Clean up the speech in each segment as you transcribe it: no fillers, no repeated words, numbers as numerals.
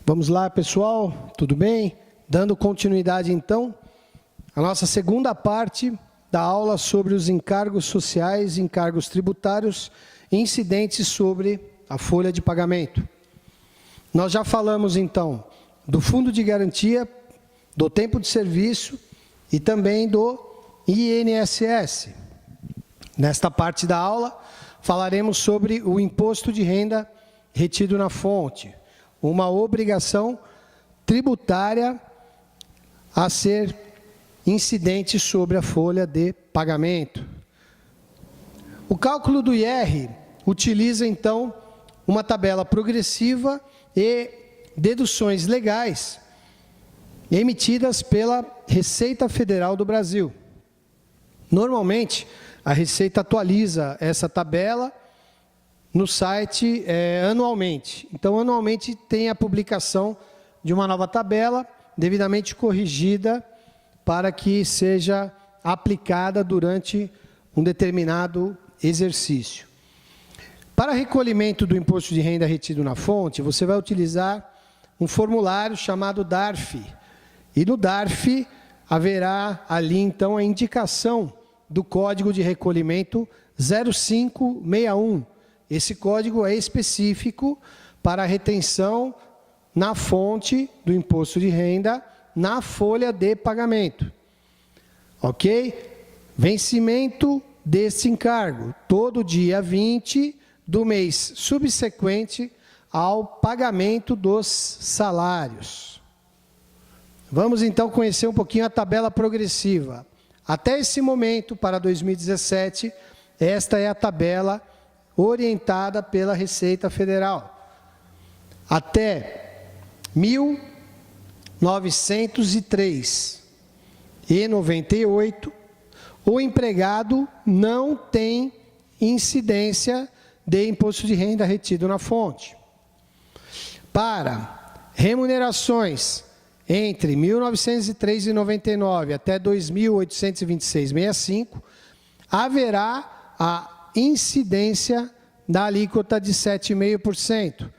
Vamos lá, pessoal, tudo bem? Dando continuidade, então, à nossa segunda parte da aula sobre os encargos sociais, encargos tributários e incidentes sobre a folha de pagamento. Nós já falamos, então, do fundo de garantia, do tempo de serviço e também do INSS. Nesta parte da aula, falaremos sobre o imposto de renda retido na fonte, uma obrigação tributária a ser incidente sobre a folha de pagamento. O cálculo do IR utiliza, então, uma tabela progressiva e deduções legais emitidas pela Receita Federal do Brasil. Normalmente, a Receita atualiza essa tabela no site anualmente. Então, anualmente tem a publicação de uma nova tabela, devidamente corrigida, para que seja aplicada durante um determinado exercício. Para recolhimento do imposto de renda retido na fonte, você vai utilizar um formulário chamado DARF. E no DARF haverá ali, então, a indicação do código de recolhimento 0561. Esse código é específico para a retenção na fonte do imposto de renda na folha de pagamento. Ok? Vencimento desse encargo, todo dia 20 do mês subsequente ao pagamento dos salários. Vamos então conhecer um pouquinho a tabela progressiva. Até esse momento, para 2017, esta é a tabela orientada pela Receita Federal. Até 1903,98, o empregado não tem incidência de imposto de renda retido na fonte. Para remunerações entre 1903,99 até 2.826,65, haverá a incidência da alíquota de 7,5%.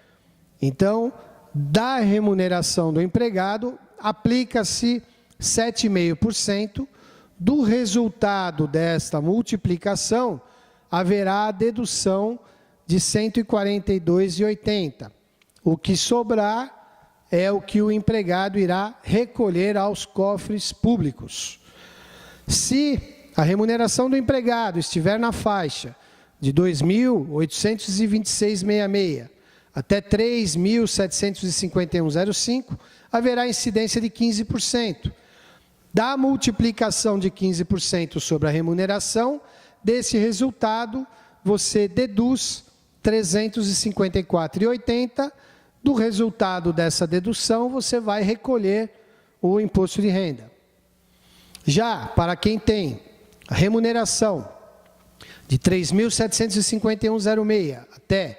Então, da remuneração do empregado, aplica-se 7,5%. Do resultado desta multiplicação, haverá a dedução de R$ 142,80. O que sobrar é o que o empregado irá recolher aos cofres públicos. Se a remuneração do empregado estiver na faixa de R$ 2.826,66 até R$ 3.751,05, haverá incidência de 15%. Da multiplicação de 15% sobre a remuneração, desse resultado, você deduz R$ 354,80. Do resultado dessa dedução, você vai recolher o imposto de renda. Já para quem tem a remuneração de R$ 3.751,06 até R$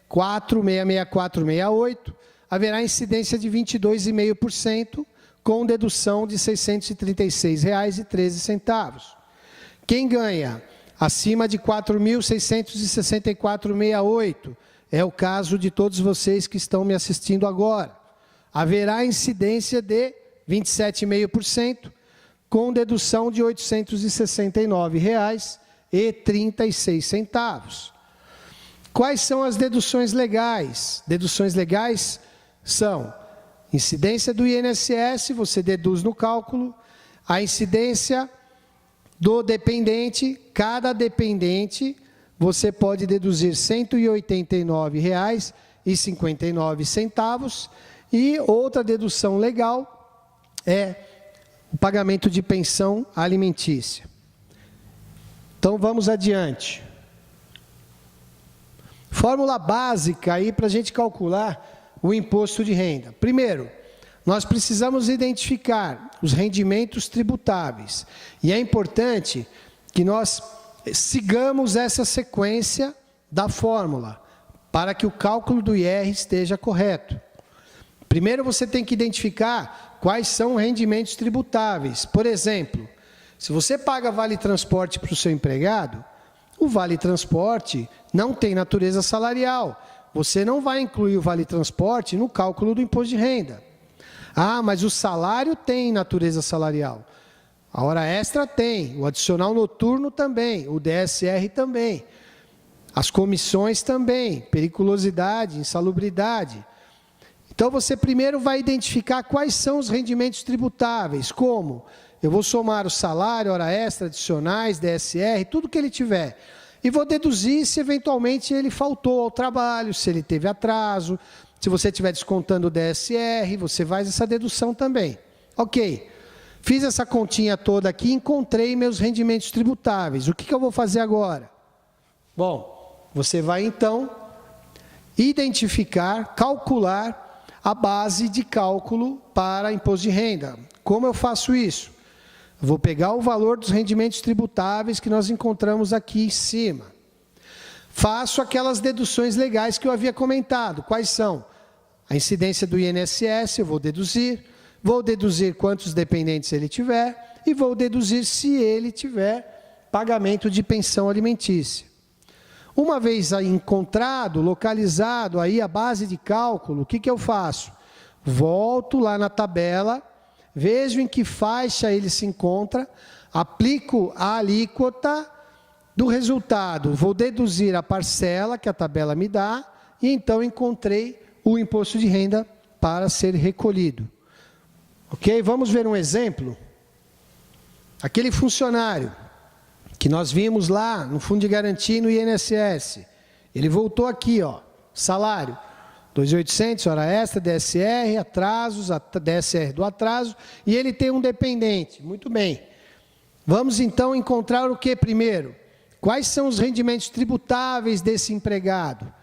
4.664,68, haverá incidência de 22,5%, com dedução de R$ 636,13. Quem ganha acima de R$ 4.664,68, é o caso de todos vocês que estão me assistindo agora, haverá incidência de 27,5%, com dedução de R$ 869,36. Quais são as deduções legais? Deduções legais são incidência do INSS, você deduz no cálculo, a incidência do dependente, cada dependente, você pode deduzir R$ 189,59, e outra dedução legal é o pagamento de pensão alimentícia. Então, vamos adiante. Fórmula básica aí para a gente calcular o imposto de renda. Primeiro, nós precisamos identificar os rendimentos tributáveis. E é importante que nós sigamos essa sequência da fórmula, para que o cálculo do IR esteja correto. Primeiro, você tem que identificar quais são os rendimentos tributáveis. Por exemplo, se você paga vale-transporte para o seu empregado, o vale-transporte não tem natureza salarial. você não vai incluir o vale transporte no cálculo do imposto de renda. Ah, mas o salário tem natureza salarial. A hora extra tem, o adicional noturno também, o DSR também. As comissões também, periculosidade, insalubridade. Então, você primeiro vai identificar quais são os rendimentos tributáveis. Como? Eu vou somar o salário, hora extra, adicionais, DSR, tudo que ele tiver. E vou deduzir se eventualmente ele faltou ao trabalho, se ele teve atraso. Se você estiver descontando o DSR, você faz essa dedução também. Ok. Fiz essa continha toda aqui, encontrei meus rendimentos tributáveis. O que eu vou fazer agora? Bom, você vai então identificar, calcular a base de cálculo para imposto de renda. Como eu faço isso? Eu vou pegar o valor dos rendimentos tributáveis que nós encontramos aqui em cima. Faço aquelas deduções legais que eu havia comentado. Quais são? A incidência do INSS, eu vou deduzir quantos dependentes ele tiver e vou deduzir se ele tiver pagamento de pensão alimentícia. Uma vez aí encontrado, localizado aí a base de cálculo, o que eu faço? Volto lá na tabela, vejo em que faixa ele se encontra, aplico a alíquota do resultado, vou deduzir a parcela que a tabela me dá e então encontrei o imposto de renda para ser recolhido. Ok? Vamos ver um exemplo. Aquele funcionário que nós vimos lá no Fundo de Garantia e no INSS, ele voltou aqui, ó, salário, 2.800, hora extra, DSR, atrasos, DSR do atraso, e ele tem um dependente. Muito bem. Vamos então encontrar o que primeiro? Quais são os rendimentos tributáveis desse empregado?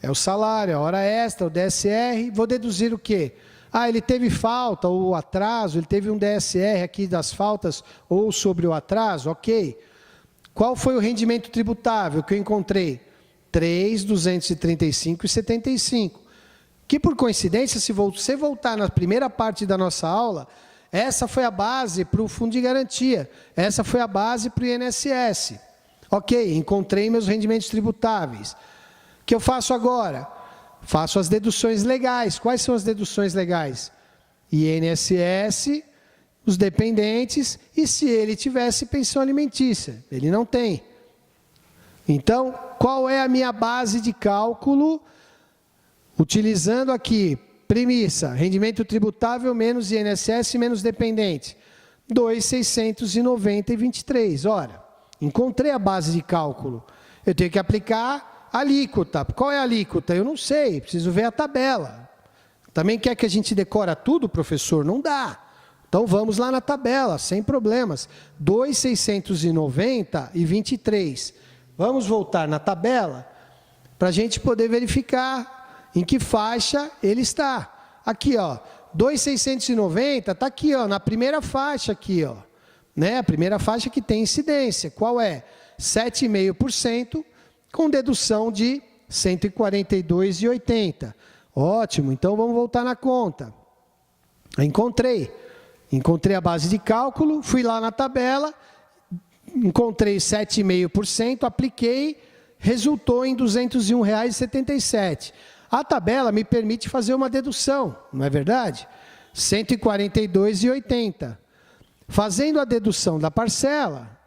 É o salário, a hora extra, o DSR, vou deduzir o quê? Ah, ele teve falta ou atraso, ele teve um DSR aqui das faltas ou sobre o atraso, ok. Qual foi o rendimento tributável que eu encontrei? 3.235,75. Que por coincidência, se você voltar na primeira parte da nossa aula, essa foi a base para o Fundo de Garantia, essa foi a base para o INSS. Ok, encontrei meus rendimentos tributáveis. O que eu faço agora? Faço as deduções legais. Quais são as deduções legais? INSS, os dependentes e se ele tivesse pensão alimentícia. Ele não tem. Então, qual é a minha base de cálculo? Utilizando aqui, premissa, rendimento tributável menos INSS menos dependente. 2.690,23. Ora, encontrei a base de cálculo. Eu tenho que aplicar a alíquota. Qual é a alíquota? Eu não sei, preciso ver a tabela. Também quer que a gente decora tudo, professor? Não dá. Então, vamos lá na tabela, sem problemas. 2.690,23. Vamos voltar na tabela para a gente poder verificar em que faixa ele está. Aqui, ó, 2.690, está aqui, ó, na primeira faixa aqui, ó. Né? A primeira faixa que tem incidência. Qual é? 7,5%, com dedução de 142,80. Ótimo, então vamos voltar na conta. Encontrei a base de cálculo, fui lá na tabela, encontrei 7,5%, apliquei, resultou em R$ 201,77. A tabela me permite fazer uma dedução, não é verdade? 142,80. Fazendo a dedução da parcela,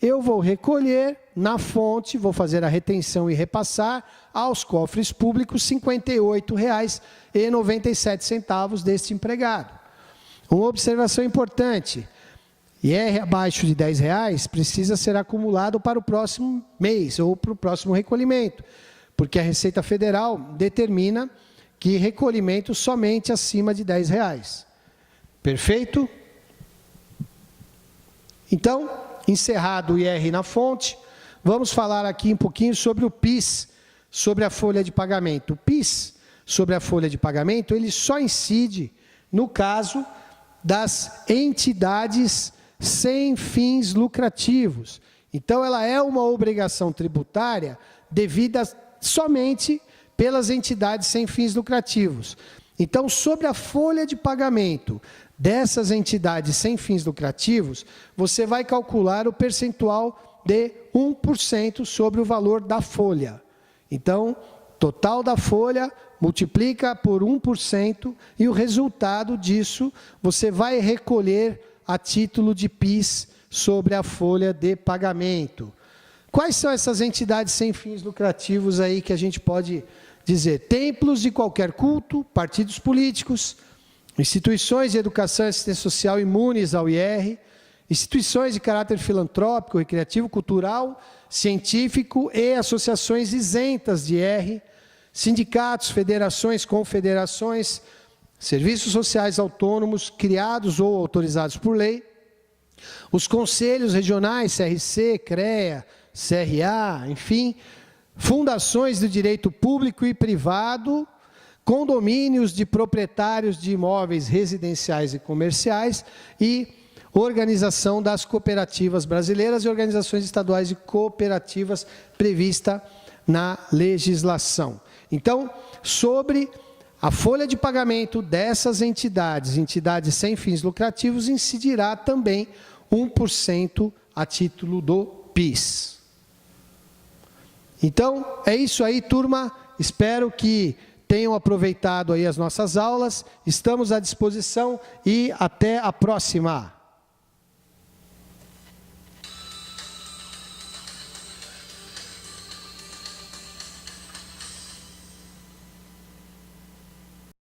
eu vou recolher na fonte, vou fazer a retenção e repassar aos cofres públicos R$ 58,97 deste empregado. Uma observação importante, IR abaixo de R$ 10 precisa ser acumulado para o próximo mês ou para o próximo recolhimento, porque a Receita Federal determina que recolhimento somente acima de R$ 10. Perfeito? Então, encerrado o IR na fonte, vamos falar aqui um pouquinho sobre o PIS, sobre a folha de pagamento. O PIS, sobre a folha de pagamento, ele só incide no caso das entidades sem fins lucrativos. Então, ela é uma obrigação tributária devida somente pelas entidades sem fins lucrativos. Então, sobre a folha de pagamento dessas entidades sem fins lucrativos, você vai calcular o percentual de 1% sobre o valor da folha. Então, total da folha, multiplica por 1% e o resultado disso você vai recolher a título de PIS sobre a folha de pagamento. Quais são essas entidades sem fins lucrativos aí que a gente pode dizer? Templos de qualquer culto, partidos políticos, instituições de educação e assistência social imunes ao IR, instituições de caráter filantrópico, recreativo, cultural, científico e associações isentas de IR, sindicatos, federações, confederações, serviços sociais autônomos criados ou autorizados por lei, os conselhos regionais, CRC, CREA, CRA, enfim, fundações do direito público e privado, condomínios de proprietários de imóveis residenciais e comerciais e organização das cooperativas brasileiras e organizações estaduais de cooperativas prevista na legislação. Então, sobre a folha de pagamento dessas entidades, entidades sem fins lucrativos, incidirá também 1% a título do PIS. Então, é isso aí, turma. Espero que tenham aproveitado aí as nossas aulas. Estamos à disposição e até a próxima.